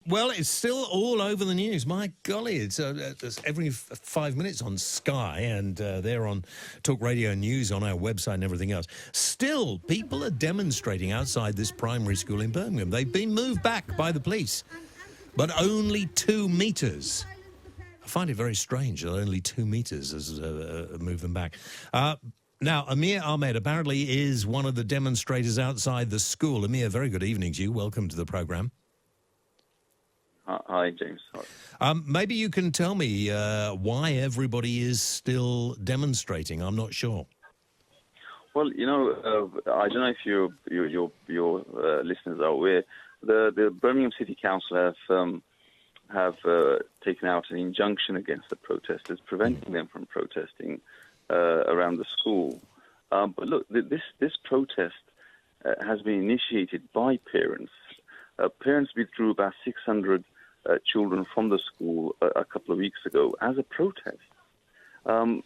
Well, it's still all over the news. My golly, it's every 5 minutes on Sky, and they're on Talk Radio News on our website and everything else. Still, people are demonstrating outside this primary school in Birmingham. They've been moved back by the police, but only 2 metres. I find it very strange that only 2 metres has moved them back. Now, Amir Ahmed apparently is one of the demonstrators outside the school. Amir, very good evening to you. Welcome to the programme. Hi, James. Maybe you can tell me why everybody is still demonstrating. I'm not sure. Well, you know, I don't know if your listeners are aware. The Birmingham City Council have taken out an injunction against the protesters, preventing them from protesting around the school. But look, this protest has been initiated by parents. Parents withdrew about 600 children from the school a couple of weeks ago as a protest. And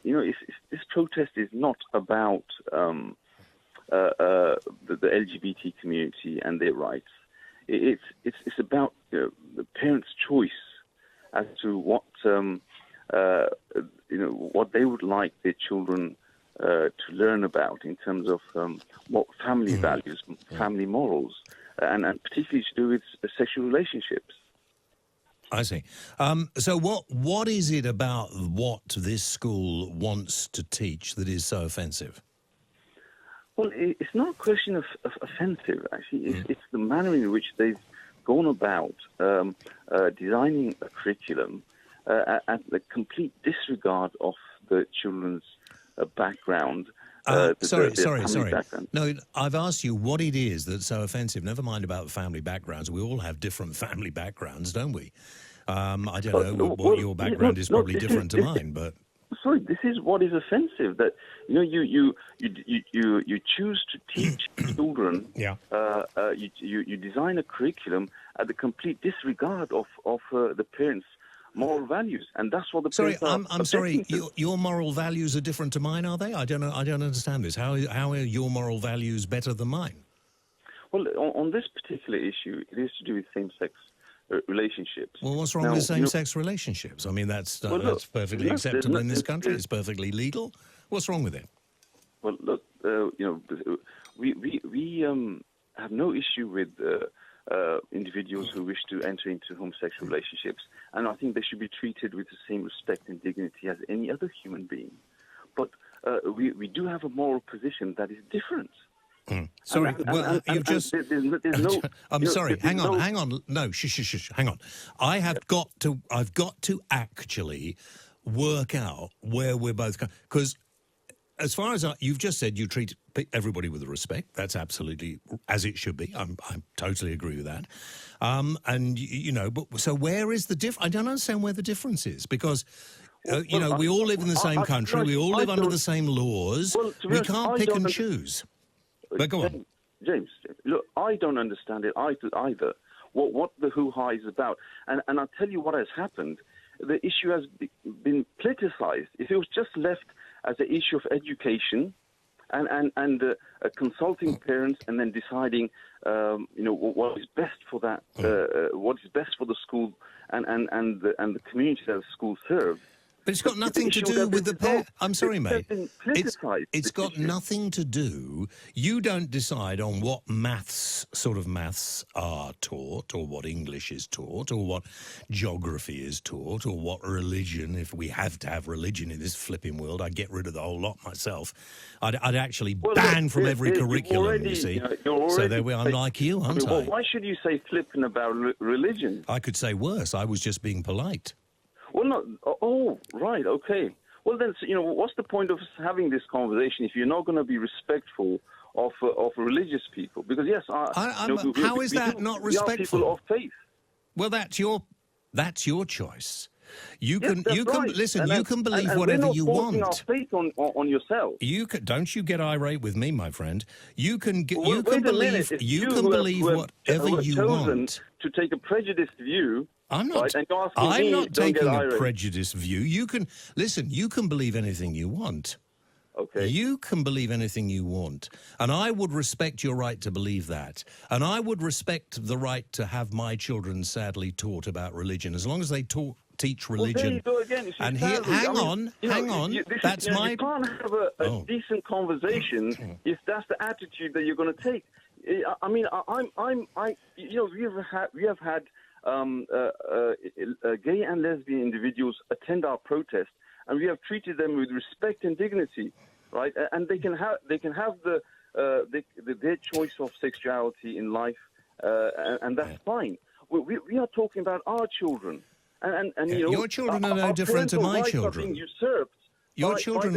you know, this protest is not about the LGBT community and their rights. It's about the parents' choice as to what what they would like their children to learn about in terms of what family values, family morals, and particularly to do with sexual relationships. I see. So what is it about what this school wants to teach that is so offensive? Well, it's not a question of offensive, actually. It's the manner in which they've gone about designing a curriculum at the complete disregard of the children's background. Sorry. Background. No, I've asked you what it is that's so offensive. Never mind about family backgrounds. We all have different family backgrounds, don't we? I don't know what your background is. Probably different to mine, but sorry, this is what is offensive. That you choose to teach children. Yeah. You design a curriculum at the complete disregard of the parents' moral values, and that's what the sorry. parents I'm sorry. to. Your moral values are different to mine, are they? I don't know. I don't understand this. How are your moral values better than mine? Well, on this particular issue, it is to do with same-sex relationships. Well, what's wrong with same-sex relationships? I mean, that's perfectly acceptable in this country. It's perfectly legal. What's wrong with it? Well, look, we have no issue with individuals who wish to enter into homosexual relationships, and I think they should be treated with the same respect and dignity as any other human being. But we do have a moral position that is different. Sorry, you've just... There's no... I'm sorry, hang on. No, shush, hang on. I've got to actually work out where we're both... Because as far as you've just said, you treat everybody with respect. That's absolutely as it should be. I totally agree with that. And, you know, but so where is the difference? I don't understand where the difference is, because... we all live in the same country. We all live under the same laws. We can't pick and choose. But go on. James, look, I don't understand it either, what the hoo-ha is about. And I'll tell you what has happened. The issue has been politicized. If it was just left as an issue of education and consulting parents and then deciding, what is best for that, what is best for the school and the community that the school serves. But it's got nothing to do with the... I'm sorry, mate. It's got nothing to do... You don't decide on what sort of maths are taught, or what English is taught, or what geography is taught, or what religion, if we have to have religion in this flipping world. I'd get rid of the whole lot myself. I'd actually ban from every curriculum, you see. So there we are. I'm like you, aren't I? Why should you say flipping about religion? I could say worse. I was just being polite. Well, no. Oh, right. Okay. Well, then, what's the point of us having this conversation if you're not going to be respectful of religious people? Because yes, how is that not respectful? We are people of faith. Well, that's your choice. You can right. Listen. You can believe whatever you want. Our faith on yourself. Don't you get irate with me, my friend. You can believe whatever you want. To take a prejudiced view. I'm not taking a prejudiced view. You can believe anything you want. Okay. You can believe anything you want, and I would respect your right to believe that. And I would respect the right to have my children sadly taught about religion, as long as they teach religion. Well, there you go again. You see, And sadly, hang on. That's my... You can't have a decent conversation if that's the attitude that you're going to take. I mean, we have had gay and lesbian individuals attend our protest, and we have treated them with respect and dignity, right? And they can have their choice of sexuality in life, and that's fine. We are talking about our children, and your children are no different to my children. Are being usurped. Your children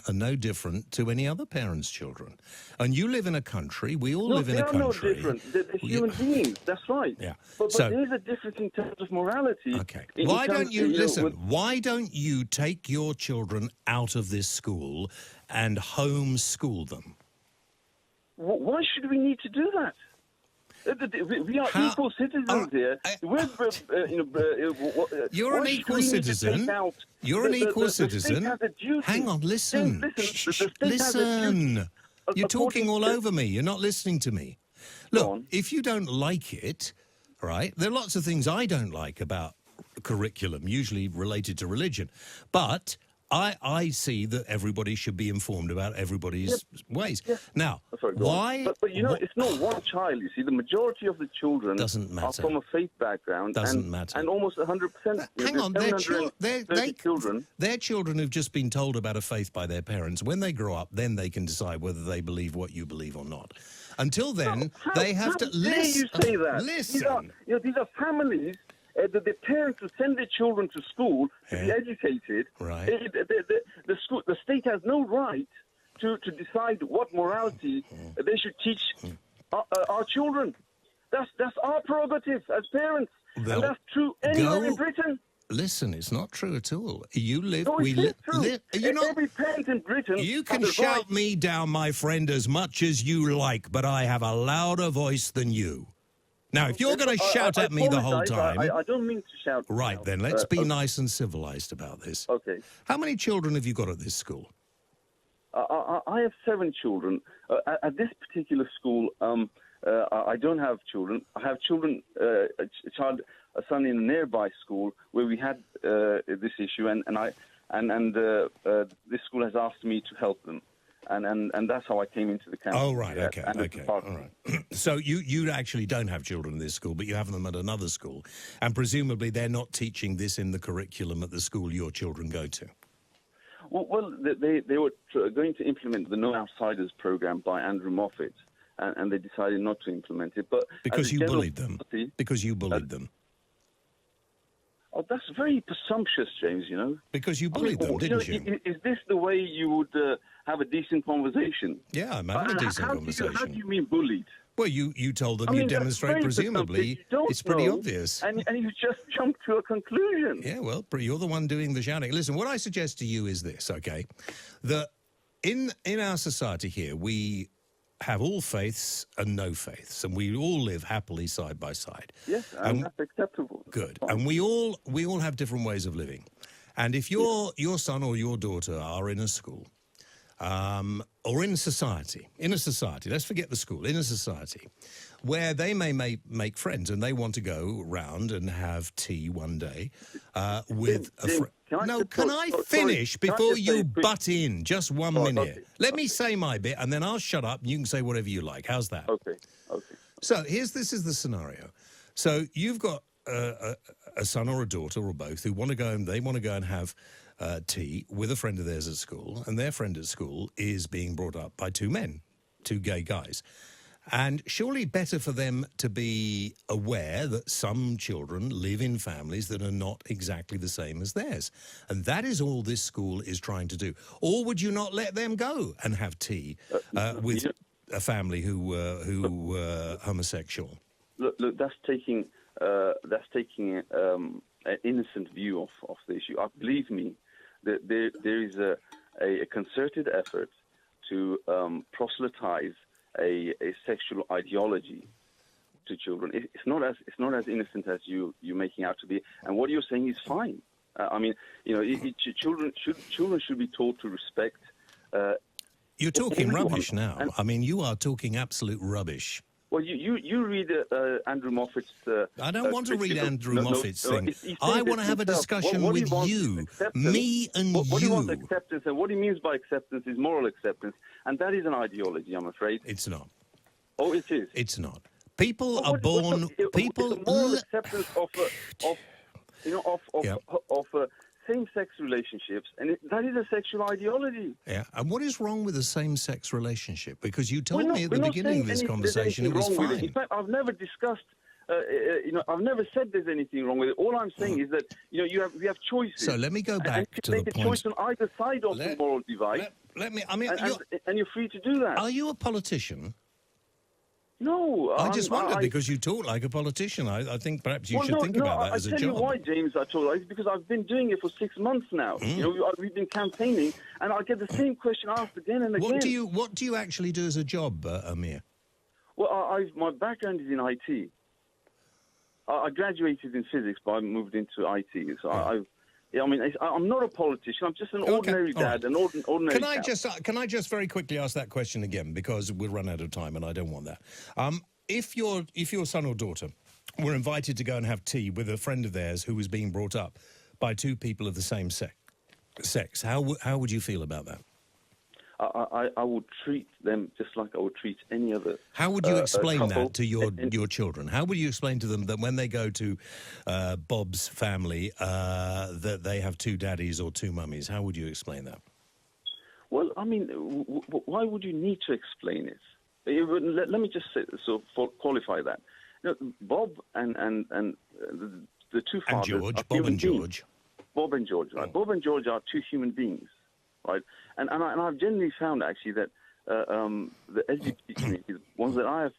are no different to any other parent's children. And you live in a country, we all live in a country. They are no different. They're human beings, that's right. Yeah. But there is a difference in terms of morality. Okay. Why don't you take your children out of this school and homeschool them? Why should we need to do that? We are equal citizens here. You're an equal citizen. You're an equal citizen. Hang on, listen. Listen. You're talking all over me. You're not listening to me. Look, if you don't like it, right, there are lots of things I don't like about curriculum, usually related to religion. But I see that everybody should be informed about everybody's ways. Yep. Now, why? But it's not one child. You see, the majority of the children are from a faith background. Doesn't matter. And almost 100%. Hang on, their children have just been told about a faith by their parents. When they grow up, then they can decide whether they believe what you believe or not. Until then, they have to listen. How dare you say that? Listen. These are families. The parents who send their children to school to be educated, right? The state has no right to decide what morality they should teach our children. That's our prerogative as parents, and that's true anywhere in Britain. Listen, it's not true at all. You live. No, every parent in Britain. You can shout me down, my friend, as much as you like, but I have a louder voice than you. Now, if you're going to shout at me the whole time... I don't mean to shout. Right, then, let's be nice and civilized about this. Okay. How many children have you got at this school? I have 7 children. At this particular school, I don't have children. I have children, a son in a nearby school where we had this issue, and this school has asked me to help them. And that's how I came into the council. Oh, right, okay, all right. So you actually don't have children in this school, but you have them at another school. And presumably they're not teaching this in the curriculum at the school your children go to. Well, they were going to implement the No Outsiders program by Andrew Moffat, and they decided not to implement it. But because you bullied them. Because you bullied them. Oh, that's very presumptuous, James, Because you bullied them, didn't you? Is this the way you would have a decent conversation? Yeah, I'm having a decent conversation. How do you mean bullied? Well, you told them you demonstrate, presumably. It's pretty obvious. And you just jumped to a conclusion. Yeah, well, you're the one doing the shouting. Listen, what I suggest to you is this, okay? That in our society here, we have all faiths and no faiths, and we all live happily side by side. Yes, and that's acceptable. Good. And we all have different ways of living. And if your son or your daughter are in a school, or in a society, let's forget the school, in a society, where they may make friends and they want to go round and have tea one day with a friend. Can I finish before you butt in? Just 1 minute. Okay. Let me say my bit, and then I'll shut up, and you can say whatever you like. How's that? Okay. So this is the scenario. So you've got a son or a daughter or both who want to go and have tea with a friend of theirs at school, and their friend at school is being brought up by 2 men, 2 gay guys. And surely better for them to be aware that some children live in families that are not exactly the same as theirs. And that is all this school is trying to do. Or would you not let them go and have tea with a family who were homosexual? Look, that's taking an innocent view of the issue. Believe me, there is a concerted effort to proselytize a sexual ideology to children. It's not as innocent as you're making out to be. And what you're saying is fine. I mean, you know, children should be taught to respect. You're talking everyone. rubbish now. I mean, you are talking absolute rubbish. Well, you read Andrew Moffat's... I don't want to read Andrew Moffat's no, thing. I want to have a discussion with you, me and you. What he wants acceptance, and what he means by acceptance is moral acceptance, and that is an ideology, I'm afraid. It's not. Oh, it is. It's not. People are born... People... It's a moral acceptance of same-sex relationships, and that is a sexual ideology. Yeah, and what is wrong with a same-sex relationship? Because you told me at the beginning of this conversation it was fine. In fact, I've never discussed, I've never said there's anything wrong with it. All I'm saying is that, we have choices. So let me go back to the point. You can make a choice on either side of the moral divide. And you're free to do that. Are you a politician? No. I just wondered because you talk like a politician. I think perhaps you should think about that as a job. I tell you why, James, I told you. It's because I've been doing it for 6 months now. We've been campaigning, and I get the same question asked again and again. What do you actually do as a job, Amir? Well, my background is in IT. I graduated in physics, but I moved into IT. So I'm not a politician. I'm just an ordinary dad, an ordinary. Can I just very quickly ask that question again, because we'll run out of time, and I don't want that. If your son or daughter were invited to go and have tea with a friend of theirs who was being brought up by two people of the same sex, how would you feel about that? I would treat them just like I would treat any other. How would you explain that to your children? How would you explain to them that when they go to Bob's family that they have two daddies or two mummies? How would you explain that? Well, I mean, why would you need to explain it? Let me just qualify that. Bob and the two fathers. And George, Bob and George. Bob and George, right? Bob and George are two human beings. Right, and I've generally found actually that the LGBT community, ones that I have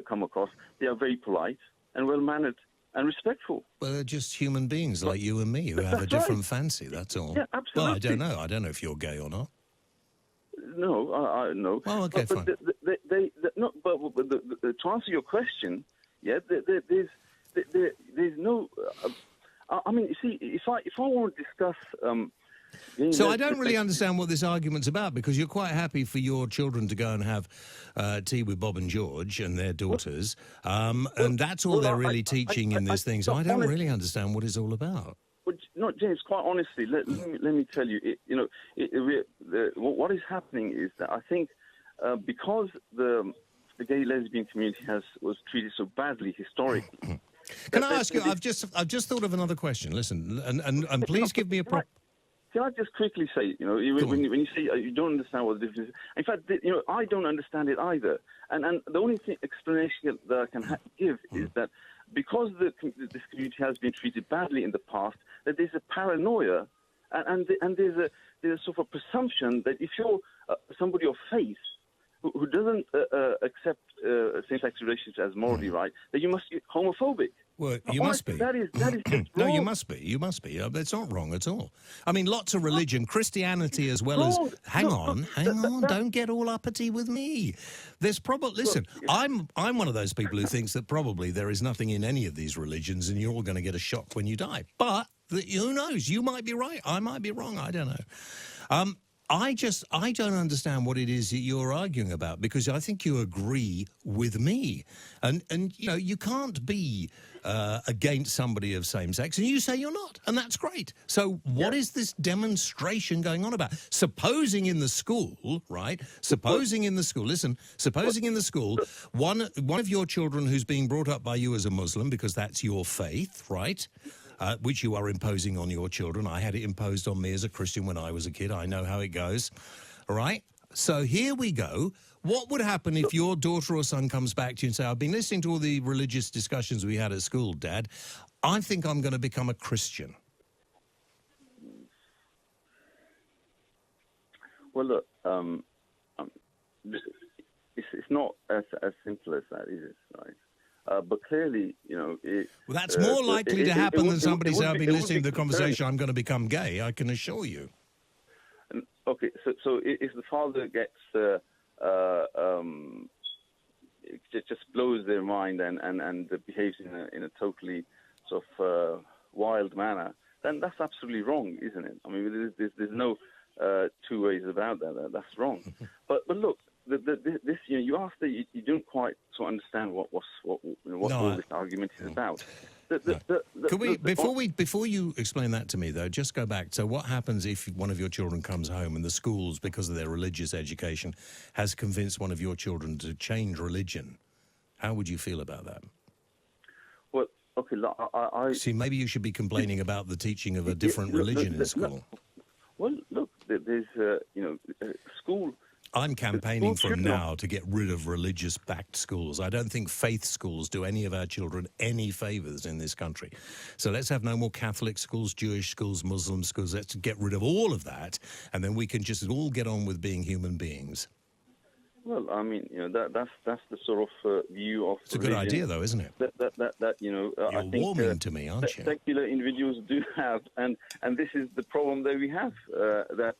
come across, they are very polite and well-mannered and respectful. Well, they're just human beings like you and me who have a different fancy, that's all. Yeah, absolutely. Well, I don't know. I don't know if you're gay or not. No, no. Oh, okay, fine. But to answer your question, there's no... I mean, you see, if I want to discuss... So I don't really understand what this argument's about, because you're quite happy for your children to go and have tea with Bob and George and their daughters, and that's all they're really teaching in this thing. So I don't really understand what it's all about. Well, no, James, quite honestly, let me tell you, what is happening is that I think because the gay lesbian community was treated so badly historically. Can I ask you? I've just thought of another question. Listen, and please give me a. Can I just quickly say, when you say you don't understand what the difference is, in fact, I don't understand it either. And the only explanation that I can give is that because this community has been treated badly in the past, that there's a paranoia and there's a sort of presumption that if you're somebody of faith who doesn't accept same-sex relationships as morally right, that you must be homophobic. Well, you must be. That is just wrong. No, you must be. You must be. It's not wrong at all. I mean, lots of religion, Christianity as well as... Hang on. Don't get all uppity with me. There's probably... Listen, I'm one of those people who thinks that probably there is nothing in any of these religions and you're all going to get a shock when you die. But who knows? You might be right. I might be wrong. I don't know. I don't understand what it is that you're arguing about, because I think you agree with me. And you can't be against somebody of same sex, and you say you're not, and that's great. So what is this demonstration going on about? Supposing in the school, right? Supposing in the school, listen, supposing in the school, one of your children who's being brought up by you as a Muslim, because that's your faith, right? Which you are imposing on your children. I had it imposed on me as a Christian when I was a kid. I know how it goes. All right? So here we go. What would happen if your daughter or son comes back to you and say, I've been listening to all the religious discussions we had at school, Dad. I think I'm going to become a Christian. Well, look, it's not as simple as that, is it? Right? But clearly, well, that's more likely to happen than somebody saying, I've been listening to the conversation, I'm going to become gay, I can assure you. Okay, so if the father gets, it just blows their mind and behaves in a totally sort of wild manner, then that's absolutely wrong, isn't it? I mean, there's no two ways about that. That's wrong. But look, this you asked that you don't quite sort of understand what all this argument is about. Could we, before you explain that to me, though, just go back. So what happens if one of your children comes home and the schools, because of their religious education, has convinced one of your children to change religion? How would you feel about that? Well, okay, look, I see, maybe you should be complaining about the teaching of a different religion in school. Well, look, there's, school... I'm campaigning from now to get rid of religious-backed schools. I don't think faith schools do any of our children any favours in this country. So let's have no more Catholic schools, Jewish schools, Muslim schools. Let's get rid of all of that, and then we can just all get on with being human beings. Well, I mean, that's the sort of view of. It's a good idea, though, isn't it? That You're I think, warming to me, aren't you? Secular individuals do have, and this is the problem that we have. That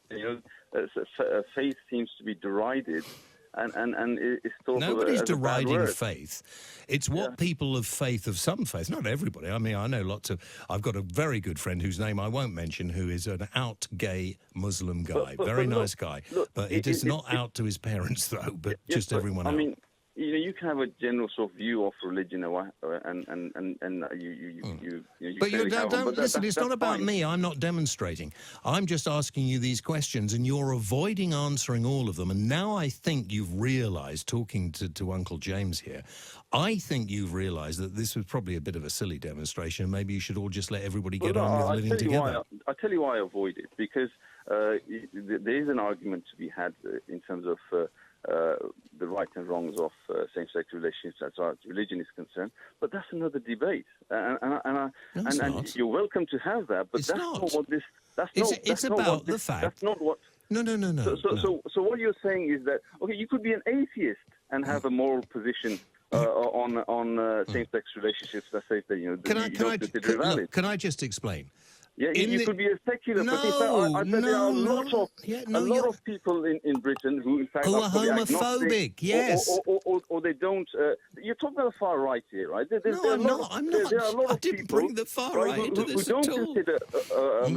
faith seems to be derided, and it's thought nobody's of as deriding a bad word. faith. It's what people of faith, of some faith, not everybody. I mean, I know lots of. I've got a very good friend whose name I won't mention, who is an out gay Muslim guy, very nice guy, but he is not out to his parents though, but just everyone else. I mean, you can have a general sort of view of religion, and you. But clearly have one, but listen. It's not about fine. me. I'm not demonstrating. I'm just asking you these questions, and you're avoiding answering all of them. And now I think you've realised, talking to Uncle James here, I think you've realised that this was probably a bit of a silly demonstration. Maybe you should all just let everybody get on with living together. I'll tell you why I avoid it, because there is an argument to be had in terms of the rights and wrongs of same-sex relationships as far as religion is concerned, but that's another debate, and you're welcome to have that. But that's not what this. It's about the fact. That's not what. No. So what you're saying is that you could be an atheist and have a moral position on same-sex relationships that says that you don't consider it valid. Can I just explain? Yeah, you could be a secular, but in fact, there are a lot of people in Britain who, in fact, are homophobic. Yes, or they don't. You're talking about the far right here, right? I'm not. There are a lot of people, bring the far right into this who don't at all. consider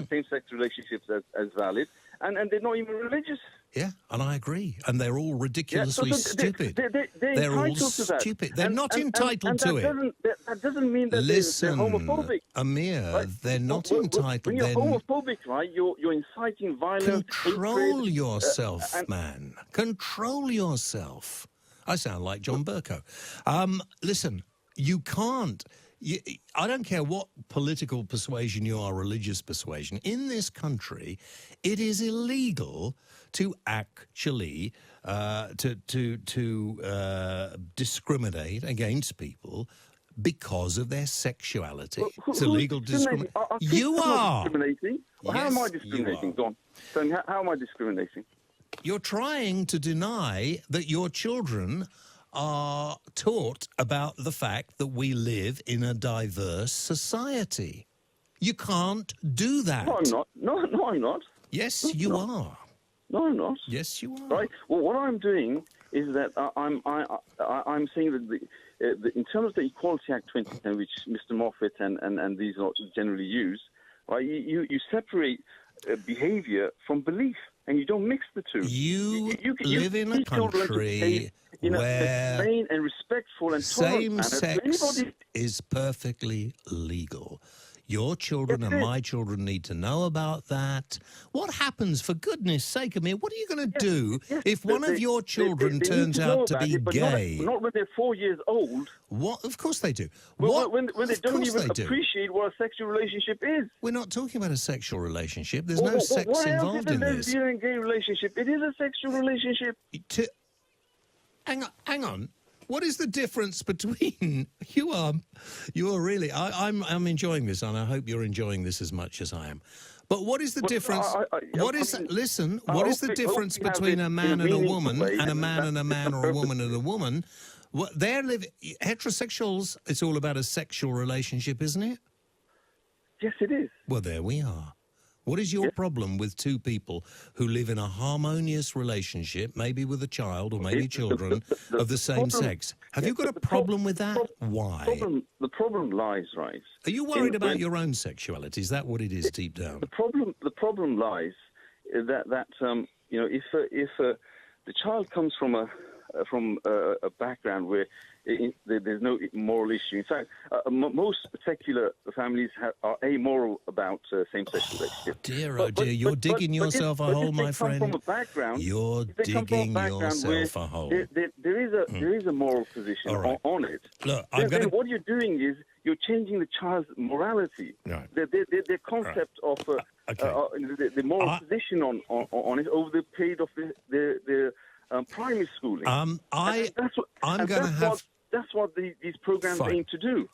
same-sex relationships as valid, and they're not even religious. Yeah, and I agree. And they're all ridiculously stupid. They're all entitled to that. stupid. They're not entitled to it. That doesn't mean that Listen, they're homophobic. Amir, right? they're not entitled. When you're homophobic, right, you're inciting violence. Control hatred, yourself, man. Control yourself. I sound like John Burko. Listen, you can't. I don't care what political persuasion you are, religious persuasion. In this country, it is illegal to actually discriminate against people because of their sexuality. It's illegal discrimination. You are discriminating. Yes, how am I discriminating? Go on. So how am I discriminating? You're trying to deny that your children are taught about the fact that we live in a diverse society. You can't do that. No, I'm not. No, I'm not. Yes, you are. No, I'm not. Yes, you are. Right. Well, what I'm doing is that I'm saying that in terms of the Equality Act 2010, which Mr. Moffat and these are generally use, right? You separate behaviour from belief, and you don't mix the two. You live in a country where sane and respectful and tolerant same-sex is perfectly legal. Your children and my children need to know about that. What happens, for goodness sake, Amir? What are you going to do if one of your children turns out to be gay? Not when they're 4 years old. What? Of course they do. When they don't even appreciate what a sexual relationship is. We're not talking about a sexual relationship. There's no sex involved in this. Lesbian and gay relationship. It is a sexual relationship. Hang on. What is the difference between you are really? I'm enjoying this, and I hope you're enjoying this as much as I am. But what is the difference? What is the difference between a man and a woman, and a man and a man, or a woman and a woman? Heterosexuals. It's all about a sexual relationship, isn't it? Yes, it is. Well, there we are. What is your problem with two people who live in a harmonious relationship, maybe with a child or maybe children of the same sex? Have you got a problem with that? Why? The problem lies, right? Are you worried about your own sexuality? Is that what it is deep down? The problem lies that you know, if the child comes from a background where there's no moral issue. In fact, most secular families are amoral about same-sex relationships. Oh dear, you're digging yourself a hole, my friend. From a background, you're digging yourself a hole. There is a moral position on it. Look, then what you're doing is you're changing the child's morality. Right. The concept of the moral position on it over the period of the primary schooling. That's what these programs aim to do.